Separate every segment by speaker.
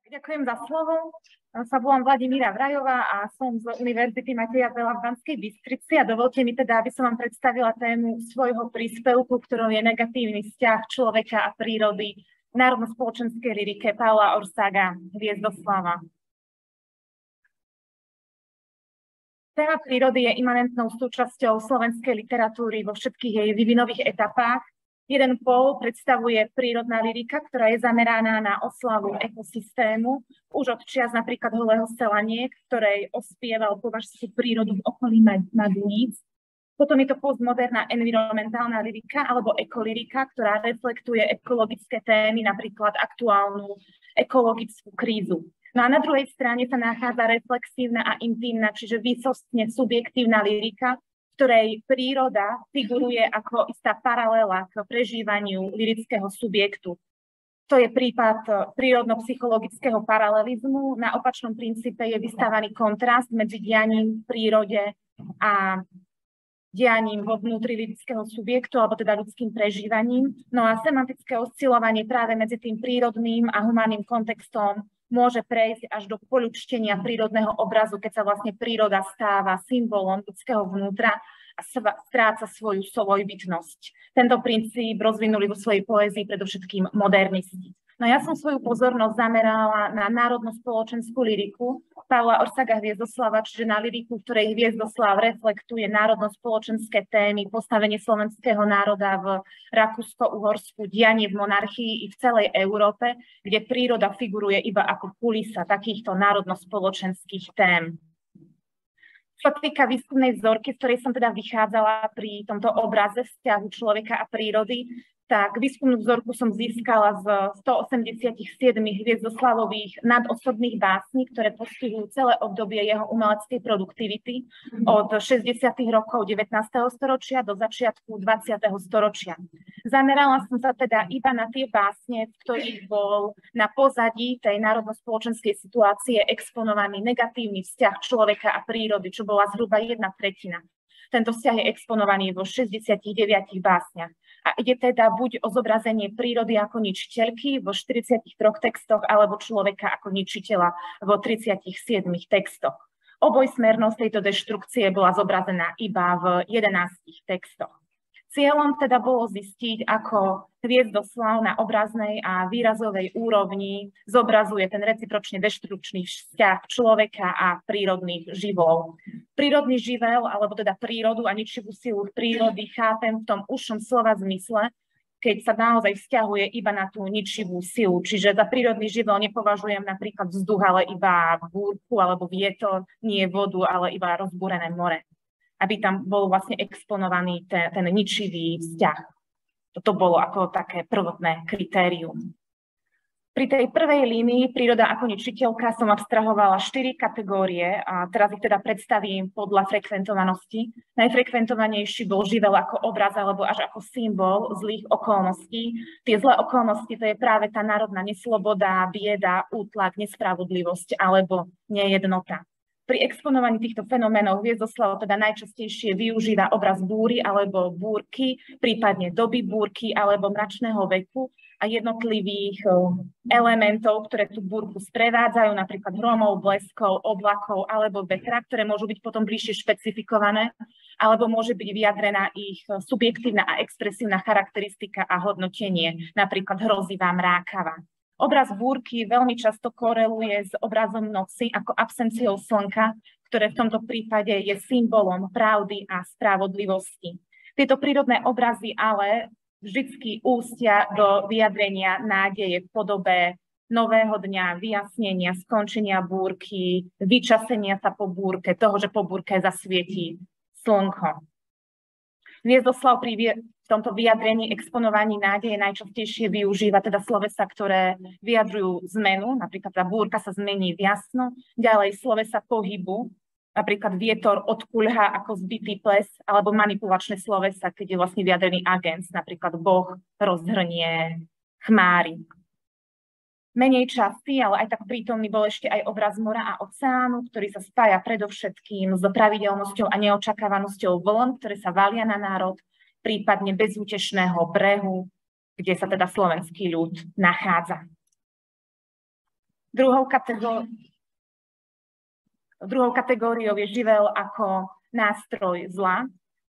Speaker 1: Ďakujem za slovo. Sa volám Vladimíra Vrajová a som z Univerzity Mateja Bela v Banskej Bystrici a dovolte mi teda, aby som vám predstavila tému svojho príspevku, ktorou je negatívny vzťah človeka a prírody v národno-spoločenskej lyrike Paula Orsaga Hviezdoslava. Téma prírody je imanentnou súčasťou slovenskej literatúry vo všetkých jej vyvinových etapách. Jeden pól predstavuje prírodná lyrika, ktorá je zameraná na oslavu ekosystému, už od čias napríklad Holého Selaniek, ktorej ospieval považskú prírodu v okolí Madníc. Potom je to postmoderná environmentálna lyrika alebo ekolyrika, ktorá reflektuje ekologické témy, napríklad aktuálnu ekologickú krízu. No a na druhej strane sa nachádza reflexívna a intímna, čiže výsostne subjektívna lyrika, ktorej príroda figuruje ako istá paralela k prežívaniu lyrického subjektu. To je prípad prírodno-psychologického paralelizmu. Na opačnom princípe je vystávaný kontrast medzi dianím v prírode a dianím vo vnútri lyrického subjektu, alebo teda ľudským prežívaním. No a semantické oscilovanie práve medzi tým prírodným a humánnym kontextom môže prejsť až do poľudštenia prírodného obrazu, keď sa vlastne príroda stáva symbolom ľudského vnútra a stráca svoju svojbytnosť. Tento princíp rozvinuli vo svojej poézii predovšetkým modernisti. No ja som svoju pozornosť zamerala na národno-spoločenskú lyriku Paula Orsaga Hviezdoslava, čiže na lyriku, ktorej Hviezdoslav reflektuje národno-spoločenské témy, postavenie slovenského národa v Rakúsko-Uhorsku, dianie v monarchii i v celej Európe, kde príroda figuruje iba ako kulisa takýchto národno-spoločenských tém. Čo sa týka výskumnej vzorky, z ktorej som teda vychádzala pri tomto obraze vzťahu človeka a prírody, tak výskumnú vzorku som získala z 187 Hviezdoslavových nadosobných básní, ktoré postihujú celé obdobie jeho umeleckej produktivity od 60. rokov 19. storočia do začiatku 20. storočia. Zamerala som sa teda iba na tie básne, v ktorých bol na pozadí tej národno-spoločenskej situácie exponovaný negatívny vzťah človeka a prírody, čo bola zhruba 1/3. Tento vzťah je exponovaný vo 69 básniach. A ide teda buď o zobrazenie prírody ako ničiteľky vo 43 textoch, alebo človeka ako ničiteľa vo 37 textoch. Obojsmernosť tejto deštrukcie bola zobrazená iba v 11 textoch. Cieľom teda bolo zistiť, ako Hviezdoslav na obraznej a výrazovej úrovni zobrazuje ten recipročne deštrukčný vzťah človeka a prírodných živlov. Prírodný živel, alebo teda prírodu a ničivú silu prírody chápem v tom užšom slova zmysle, keď sa naozaj vzťahuje iba na tú ničivú silu. Čiže za prírodný živel nepovažujem napríklad vzduch, ale iba búrku alebo vietor, nie vodu, ale iba rozbúrené more. Aby tam bol vlastne exponovaný ten ničivý vzťah. Toto bolo ako také prvotné kritérium. Pri tej prvej línii príroda ako ničiteľka som abstrahovala 4 kategórie a teraz ich teda predstavím podľa frekventovanosti. Najfrekventovanejší bol živel ako obraz alebo až ako symbol zlých okolností. Tie zlé okolnosti to je práve tá národná nesloboda, bieda, útlak, nespravodlivosť alebo nejednota. Pri exponovaní týchto fenoménov Hviezdoslav teda najčastejšie využíva obraz búry alebo búrky, prípadne doby búrky alebo mračného veku a jednotlivých elementov, ktoré tú búrku sprevádzajú, napríklad hromov, bleskov, oblakov alebo vetra, ktoré môžu byť potom bližšie špecifikované, alebo môže byť vyjadrená ich subjektívna a expresívna charakteristika a hodnotenie, napríklad hrozivá, mrákava. Obraz búrky veľmi často koreluje s obrazom noci ako absenciou slnka, ktoré v tomto prípade je symbolom pravdy a spravodlivosti. Tieto prírodné obrazy ale vždycky ústia do vyjadrenia nádeje v podobe nového dňa, vyjasnenia, skončenia búrky, vyčasenia sa po búrke, toho, že po búrke zasvietí slnko. Hviezdoslav pri tomto vyjadrení, exponovaní nádeje najčastejšie využíva teda slovesa, ktoré vyjadrujú zmenu, napríklad tá búrka sa zmení v jasno, ďalej slovesa pohybu, napríklad vietor odkuľha ako zbitý ples, alebo manipulačné slovesa, keď je vlastne vyjadrený agent, napríklad Boh rozhrnie chmáry. Menej častý, ale aj tak prítomný bol ešte aj obraz mora a oceánu, ktorý sa spája predovšetkým s pravidelnosťou a neočakávanosťou vln, ktoré sa valia na národ, prípadne bezútešného brehu, kde sa teda slovenský ľud nachádza. Druhou kategóriou je živel ako nástroj zla.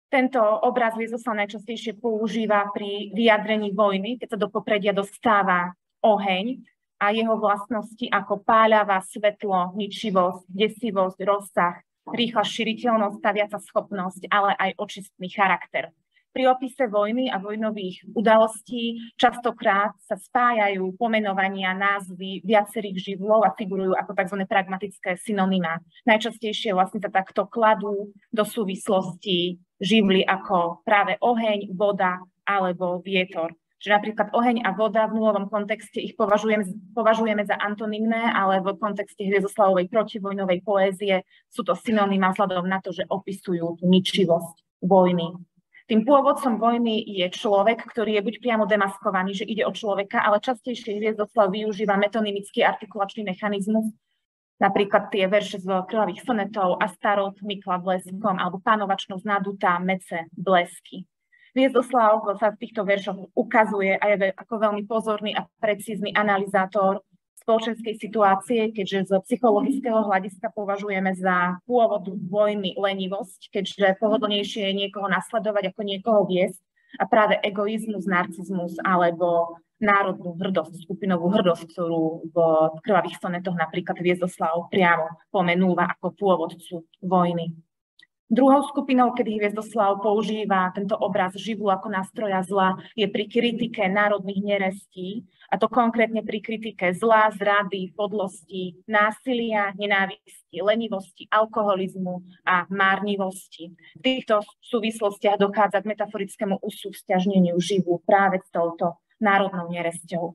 Speaker 1: Tento obraz Hviezdoslav najčastejšie používa pri vyjadrení vojny, keď sa do popredia dostáva oheň a jeho vlastnosti ako páľava, svetlo, ničivosť, desivosť, rozsah, rýchla šíriteľnosť, staviaca schopnosť, ale aj očistný charakter. Pri opise vojny a vojnových udalostí častokrát sa spájajú pomenovania, názvy viacerých živlov a figurujú ako tzv. Pragmatické synonymá. Najčastejšie vlastne sa takto kladú do súvislosti živly ako práve oheň, voda alebo vietor. Že napríklad oheň a voda v nulovom kontexte ich považujeme za antonymné, ale v kontexte Hviezdoslavovej protivojnovej poézie sú to synonymá vzhľadom na to, že opisujú ničivosť vojny. Tým pôvodcom vojny je človek, ktorý je buď priamo demaskovaný, že ide o človeka, ale častejšie Hviezdoslav využíva metonymický artikulačný mechanizmus, napríklad tie verše z Krvavých sonetov Astarot, Mykla bleskom alebo Pánovačnosť nadutá, mece, blesky. Hviezdoslav sa v týchto veršoch ukazuje aj ako veľmi pozorný a precízny analyzátor spoločenskej situácie, keďže z psychologického hľadiska považujeme za pôvod vojny lenivosť, keďže pohodlnejšie je niekoho nasledovať ako niekoho viesť a práve egoizmus, narcizmus alebo národnú hrdosť, skupinovú hrdosť, ktorú v Krvavých sonetoch napríklad Hviezdoslav priamo pomenúva ako pôvodcu vojny. Druhou skupinou, kedy Hviezdoslav používa tento obraz živlu ako nástroja zla, je pri kritike národných nerestí, a to konkrétne pri kritike zla, zrady, podlosti, násilia, nenávisti, lenivosti, alkoholizmu a márnivosti. V týchto súvislostiach dochádza k metaforickému usúvzťažneniu živlu práve s touto národnou neresťou.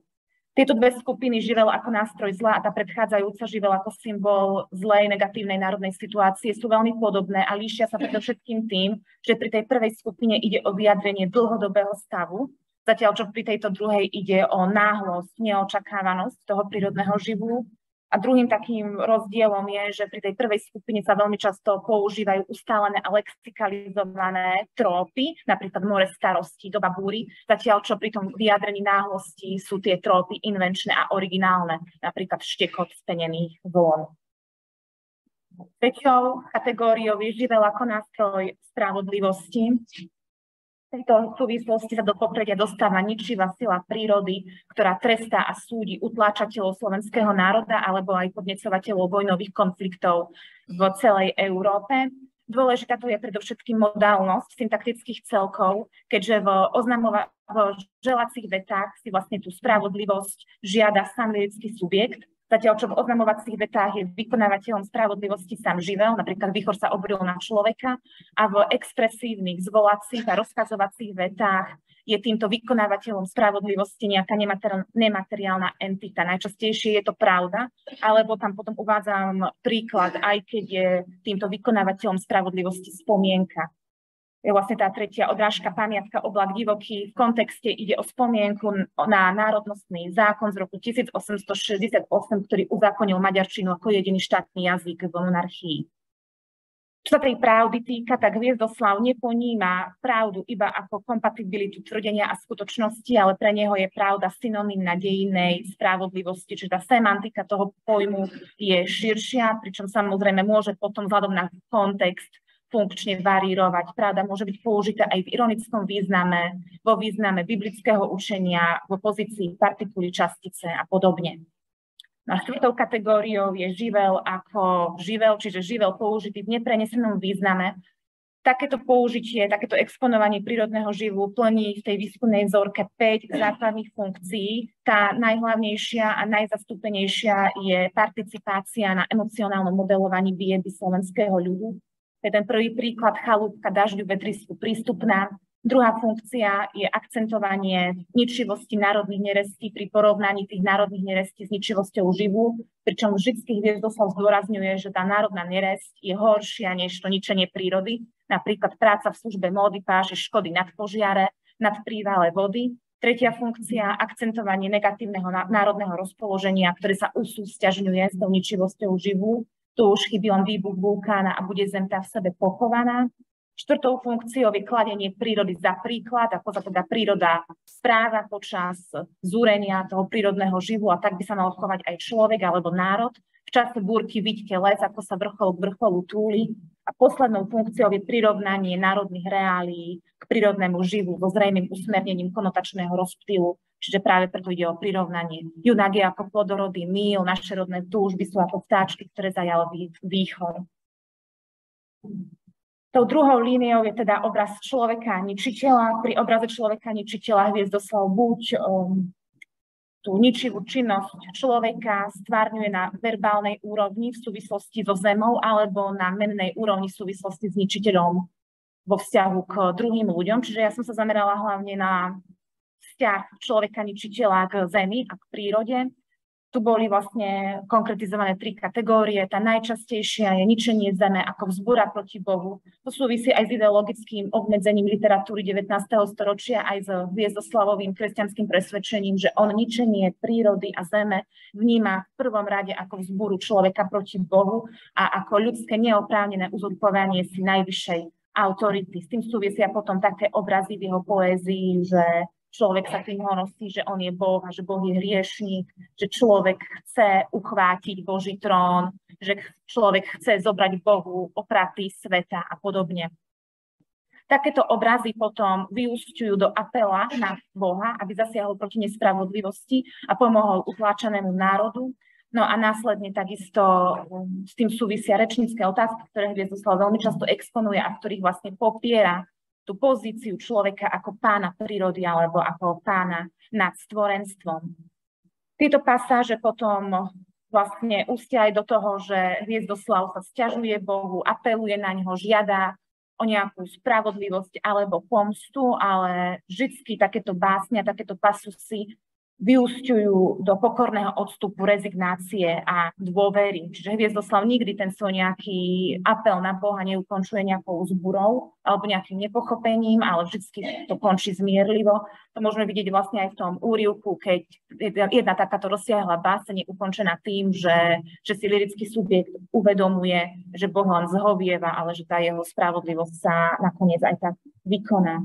Speaker 1: Tieto dve skupiny, živel ako nástroj zla a tá predchádzajúca živel ako symbol zlej, negatívnej národnej situácie, sú veľmi podobné a líšia sa predovšetkým tým, že pri tej prvej skupine ide o vyjadrenie dlhodobého stavu, zatiaľ čo pri tejto druhej ide o náhlosť, neočakávanosť toho prírodného živlu. A druhým takým rozdielom je, že pri tej prvej skupine sa veľmi často používajú ustálené a lexikalizované trópy, napríklad more starosti, doba búry, zatiaľ čo pri tom vyjadrení náhlosti sú tie trópy invenčné a originálne, napríklad štekot spenených vln. Treťou kategóriou je živel ako nástroj spravodlivosti. V tejto súvislosti sa do popredia dostáva ničivá sila prírody, ktorá trestá a súdi utláčateľov slovenského národa alebo aj podnecovateľov vojnových konfliktov v celej Európe. Dôležitá tu je predovšetkým modálnosť syntaktických celkov, keďže v želacích vetách si vlastne tú spravodlivosť žiada sám lirický subjekt, zatiaľ čo v oznamovacích vetách je vykonávateľom spravodlivosti sám živel, napríklad Vichor sa obril na človeka, a v expresívnych, zvolacích a rozkazovacích vetách je týmto vykonávateľom spravodlivosti nejaká nemateriálna entita. Najčastejšie je to pravda, alebo tam potom uvádzam príklad, aj keď je týmto vykonávateľom spravodlivosti spomienka. Je vlastne tá tretia odrážka, pamiatka, oblak divoký. V kontexte ide o spomienku na národnostný zákon z roku 1868, ktorý uzákonil maďarčinu ako jediný štátny jazyk v monarchii. Čo sa tej pravdy týka, tak Hviezdoslav neponíma pravdu iba ako kompatibilitu tvrdenia a skutočnosti, ale pre neho je pravda synonymná dejinnej spravodlivosti, čiže tá semantika toho pojmu je širšia, pričom samozrejme môže potom vzhľadom na kontext funkčne varírovať. Pravda môže byť použitá aj v ironickom význame, vo význame biblického učenia, vo pozícii partikuly, častice a podobne. Na štvrtou kategóriou je živel ako živel, čiže živel použitý v neprenesenom význame. Takéto použitie, takéto exponovanie prírodného živu plní v tej výskumnej vzorke 5 základných funkcií. Tá najhlavnejšia a najzastúpenejšia je participácia na emocionálnom modelovaní biedy slovenského ľudu. To je ten prvý príklad, chalúbka dažďu, vetrisku prístupná. Druhá funkcia je akcentovanie ničivosti národných nerestí pri porovnaní tých národných nerestí s ničivosťou živu, pričom vždycky Hviezdoslav zdôrazňuje, že tá národná neresť je horšia než to ničenie prírody, napríklad práca v službe módy páže škody nad požiare, nad prívále vody. Tretia funkcia, akcentovanie negatívneho národného rozpoloženia, ktoré sa usúsťažňuje s tou ničivosťou živu. Tu už chybí len výbuch vulkána a bude zem tá v sebe pochovaná. Štvrtou funkciou je kladenie prírody za príklad, ako sa teda príroda správa počas zúrenia toho prírodného živu a tak by sa malo chovať aj človek alebo národ. V čase búrky vidíte les, ako sa vrchol k vrcholu túli. A poslednou funkciou je prirovnanie národných reálií k prírodnému živu so zrejmým usmernením konotačného rozptylu. Čiže práve preto ide o prirovnanie. Junak je ako plodorodý míl, naše rodné túžby sú ako vtáčky, ktoré zajal výchor. Tou druhou líniou je teda obraz človeka ničiteľa. Pri obraze človeka ničiteľa Hviezdoslav buď tú ničivú činnosť človeka stvárňuje na verbálnej úrovni v súvislosti so zemou alebo na mennej úrovni v súvislosti s ničiteľom vo vzťahu k druhým ľuďom. Čiže ja som sa zamerala hlavne na vzťah človeka ničiteľa k zemi a k prírode. Tu boli vlastne konkretizované 3 kategórie. Tá najčastejšia je ničenie zeme ako vzbúra proti Bohu. To súvisí aj s ideologickým obmedzením literatúry 19. storočia, aj s Hviezdoslavovým kresťanským presvedčením, že on ničenie prírody a zeme vníma v prvom rade ako vzbúru človeka proti Bohu a ako ľudské neoprávnené uzurpovanie si najvyššej autority. S tým súvisia potom také obrazy v jeho poézii, že človek sa tým honosí, že on je Boh a že Boh je hriešník, že človek chce uchvátiť Boží trón, že človek chce zobrať Bohu opraty sveta a podobne. Takéto obrazy potom vyúsťujú do apela na Boha, aby zasiahol proti nespravodlivosti a pomohol utláčanému národu. No a následne takisto s tým súvisia rečnícke otázky, ktoré Hviezdoslav veľmi často exponuje a ktorých vlastne popiera tú pozíciu človeka ako pána prírody alebo ako pána nad stvorenstvom. Tieto pasáže potom vlastne ústia aj do toho, že Hviezdoslav sa sťažuje Bohu, apeluje na ňo, žiada o nejakú spravodlivosť alebo pomstu, ale vždycky takéto básne, takéto pasusy vyúsťujú do pokorného odstupu, rezignácie a dôvery. Čiže Hviezdoslav nikdy ten svoj nejaký apel na Boha neukončuje nejakou zburou alebo nejakým nepochopením, ale vždy to končí zmierlivo. To môžeme vidieť vlastne aj v tom úryvku, keď jedna takáto rozsiahla báseň je ukončená tým, že si lyrický subjekt uvedomuje, že Boh len zhovieva, ale že tá jeho spravodlivosť sa nakoniec aj tak vykoná.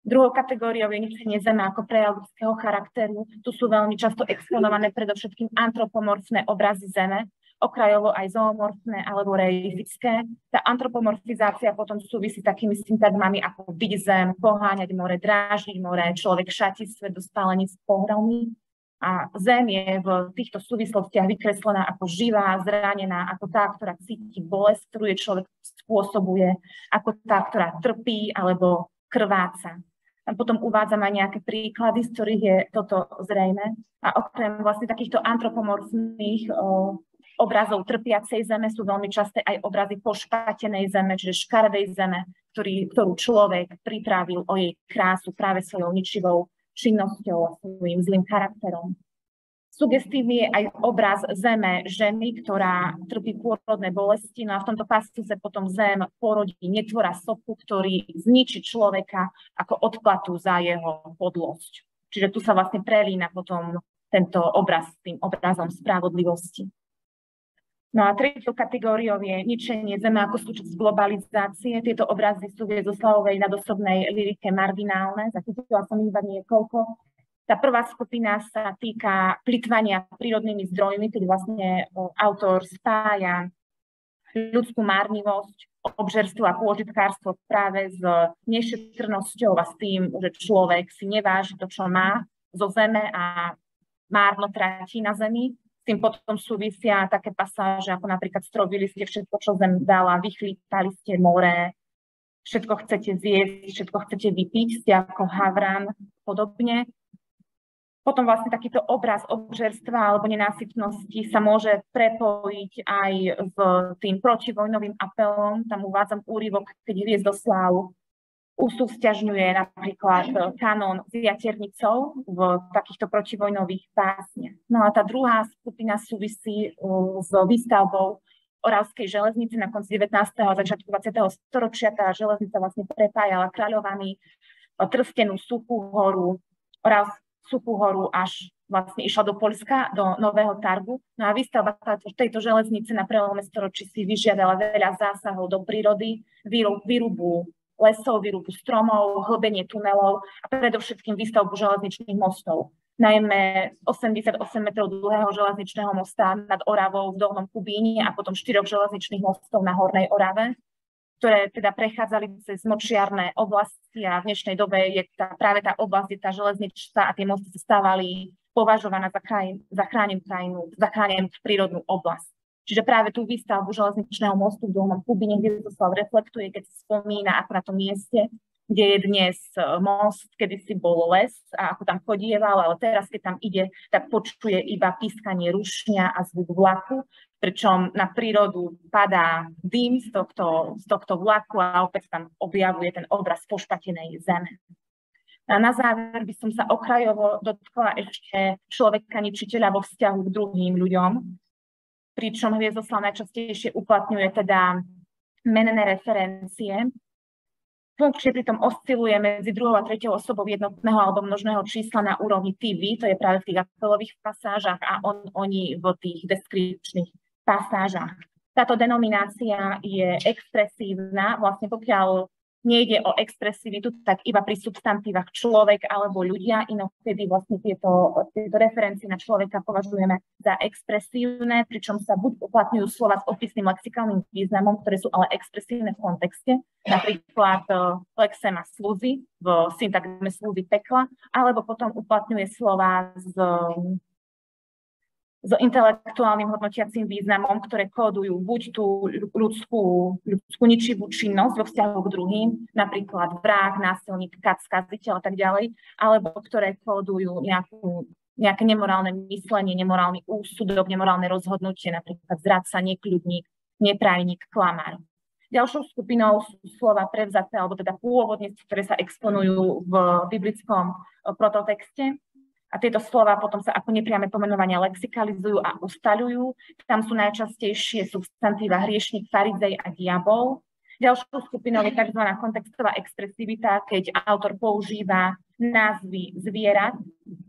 Speaker 1: Druhou kategóriou je ničenie zeme ako prejav ľudského charakteru. Tu sú veľmi často exponované predovšetkým antropomorfné obrazy zeme, okrajovo aj zoomorfné alebo reifické. Tá antropomorfizácia potom súvisí takými syntagmami ako byť zem, poháňať more, dráždiť more, človek šatí svet do spálenic pohromí. A zem je v týchto súvislostiach vykreslená ako živá, zranená, ako tá, ktorá cíti bolesť, ktorú je človek spôsobuje, ako tá, ktorá trpí alebo krváca. Tam potom uvádzam aj nejaké príklady, z ktorých je toto zrejme. A okrem vlastne takýchto antropomorfných obrazov trpiacej zeme sú veľmi časté aj obrazy pošpatenej zeme, čiže škaredej zeme, ktorú človek pripravil o jej krásu práve svojou ničivou činnosťou a svojím zlým charakterom. Sugestívny je aj obraz zeme ženy, ktorá trpí pôrodné bolesti. No a v tomto pasuse potom zem porodí netvora sopu, ktorý zničí človeka ako odplatu za jeho podlosť. Čiže tu sa vlastne prelína potom tento obraz s tým obrazom spravodlivosti. No a tretou kategóriou je ničenie zeme ako súčasť globalizácie. Tieto obrazy sú v Hviezdoslavovej nadosobnej lyrike marginálne. Zachytila som iba niekoľko. Tá prvá skupina sa týka plytvania prírodnými zdrojmi, keď vlastne autor spája ľudskú márnivosť, obžerstvo a pôžitkárstvo práve s nešetrnosťou a s tým, že človek si neváži to, čo má zo zeme a márno tratí na zemi. S tým potom súvisia také pasáže, ako napríklad strobili ste všetko, čo zem dala, vychlípali ste more, všetko chcete zjesť, všetko chcete vypiť, ste ako havran, podobne. Potom vlastne takýto obraz obžerstva alebo nenásytnosti sa môže prepojiť aj s tým protivojnovým apelom. Tam uvádzam úryvok, keď Hviezdoslav usúvzťažňuje napríklad kanón s Jaternicou v takýchto protivojnových básniach. No a tá druhá skupina súvisí s výstavbou Oravskej železnice na konci 19. a začiatku 20. storočia. Tá železnica vlastne prepájala Kráľovany, Trstenú, Suchú horu, Suchú horu až vlastne išla do Poľska, do Nového Targu. No a výstavba tejto železnice na prelome storočí si vyžiadala veľa zásahov do prírody, výrubu lesov, výrubu stromov, hlbenie tunelov a predovšetkým výstavbu železničných mostov. Najmä 88 metrov dlhého železničného mosta nad Oravou v Dolnom Kubíne a potom 4 železničných mostov na Hornej Orave, ktoré teda prechádzali cez močiarne oblasti a v dnešnej dobe je práve tá oblasť, kde tá železničná a tie mosty sa stávali považovaná za chránenú prírodnú oblasť. Čiže práve tú výstavbu železničného mostu v Dolnom Kubíne, kde Hviezdoslav reflektuje, keď sa spomína ako na tom mieste, kde je dnes most, kedysi bol les a ako tam chodieval, ale teraz, keď tam ide, tak počuje iba pískanie rušňa a zvuk vlaku, pričom na prírodu padá dym z tohto vlaku a opäť tam objavuje ten obraz pošpatenej zeme. A na záver by som sa okrajovo dotkla ešte človeka ničiteľa vo vzťahu k druhým ľuďom, pričom Hviezdoslav najčastejšie uplatňuje teda menné referencie. Funkčne pritom osciluje medzi druhou a treťou osobou jednotného alebo množného čísla na úrovni TV, to je práve v tých apelových pasážach a oni v tých deskripčných pasážach. Táto denominácia je expresívna, vlastne pokiaľ nejde o expresivitu, tak iba pri substantívach človek alebo ľudia, inokedy vlastne tieto referencie na človeka považujeme za expresívne, pričom sa buď uplatňujú slova s opisným lexikálnym významom, ktoré sú ale expresívne v kontexte, napríklad lexema slúzy, v syntagme slúzy pekla, alebo potom uplatňuje slova s intelektuálnym hodnotiacím významom, ktoré kódujú buď tú ľudskú ničivú činnosť vo vzťahu k druhým, napríklad vrah, násilník, kat, skaziteľ a tak ďalej, alebo ktoré kódujú nejaké nemorálne myslenie, nemorálny úsudok, nemorálne rozhodnutie, napríklad zradca, nekľudník, neprajník, klamár. Ďalšou skupinou sú slova prevzaté, alebo teda pôvodne, ktoré sa exponujú v biblickom prototexte. A tieto slova potom sa ako nepriame pomenovania lexikalizujú a ustaľujú. Tam sú najčastejšie substantíva hriešnik, farizej a diabol. Ďalšou skupinou je tzv. Kontextová expresivita, keď autor používa názvy zvierat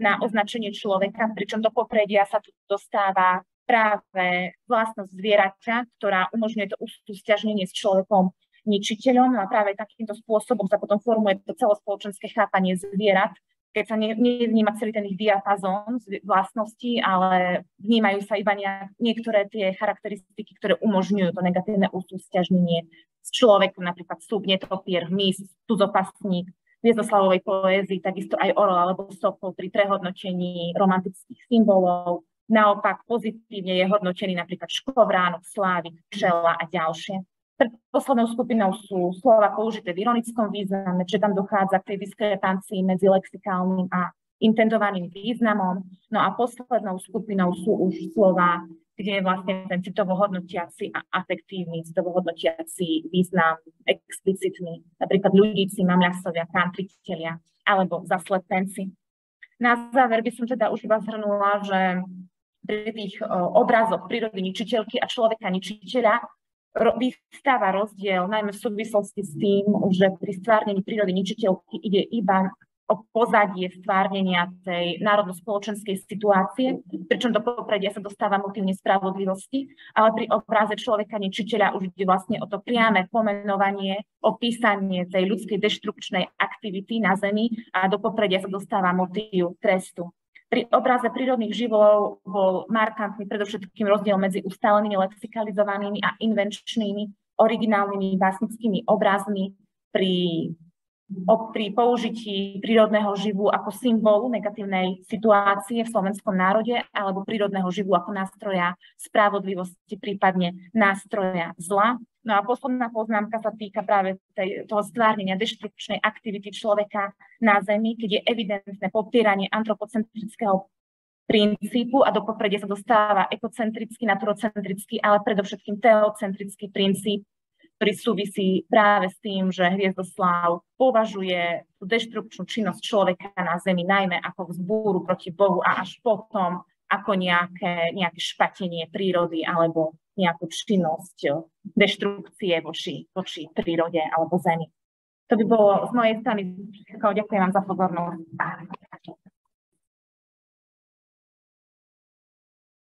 Speaker 1: na označenie človeka, pričom do popredia sa tu dostáva práve vlastnosť zvieraťa, ktorá umožňuje to usťažnenie s človekom ničiteľom. A práve takýmto spôsobom sa potom formuje to celospoločenské chápanie zvierat, keď sa nevníma celý ten ich diapazón vlastností, ale vnímajú sa iba niektoré tie charakteristiky, ktoré umožňujú to negatívne usťažnenie s človekom, napríklad súb, netopier, hmyz, tudzopasník, v Hviezdoslavovej poézii, takisto aj orol alebo sokol pri prehodnotení romantických symbolov. Naopak pozitívne je hodnotený napríklad škovránok, slávik, včela a ďalšie. Poslednou skupinou sú slova použité v ironickom význame, čiže tam dochádza k tej diskrepancii medzi lexikálnym a intendovaným významom. No a poslednou skupinou sú už slova, kde je vlastne ten citovo-hodnotiaci a afektívny citovo-hodnotiaci význam explicitný, napríklad ľudíci, mamľasovia, kantritelia alebo zaslepenci. Na záver by som teda už iba zhrnula, že pri tých obrazoch prírody ničiteľky a človeka ničiteľa vystáva rozdiel, najmä v súvislosti s tým, že pri stvárnení prírody ničiteľky ide iba o pozadie stvárnenia tej národno-spoločenskej situácie, pričom do popredia sa dostáva motív nespravodlivosti, ale pri obraze človeka ničiteľa už ide vlastne o to priame pomenovanie, opísanie tej ľudskej deštrukčnej aktivity na Zemi a do popredia sa dostáva motív trestu. Pri obraze prírodných živlov bol markantný predovšetkým rozdiel medzi ustálenými lexikalizovanými a invenčnými originálnymi básnickými obrazmi pri použití prírodného živu ako symbolu negatívnej situácie v slovenskom národe alebo prírodného živu ako nástroja spravodlivosti, prípadne nástroja zla. No a posledná poznámka sa týka práve toho stvárnenia deštrukčnej aktivity človeka na Zemi, keď je evidentné popieranie antropocentrického princípu a do popredia sa dostáva ekocentrický, naturocentrický, ale predovšetkým teocentrický princíp, ktorý súvisí práve s tým, že Hviezdoslav považuje tú deštrukčnú činnosť človeka na Zemi najmä ako vzbúru proti Bohu a až potom ako nejaké špatenie prírody alebo nejakú činnosť deštrukcie voči prírode alebo Zemi. To by bolo z mojej strany. Ďakujem vám za pozornosť.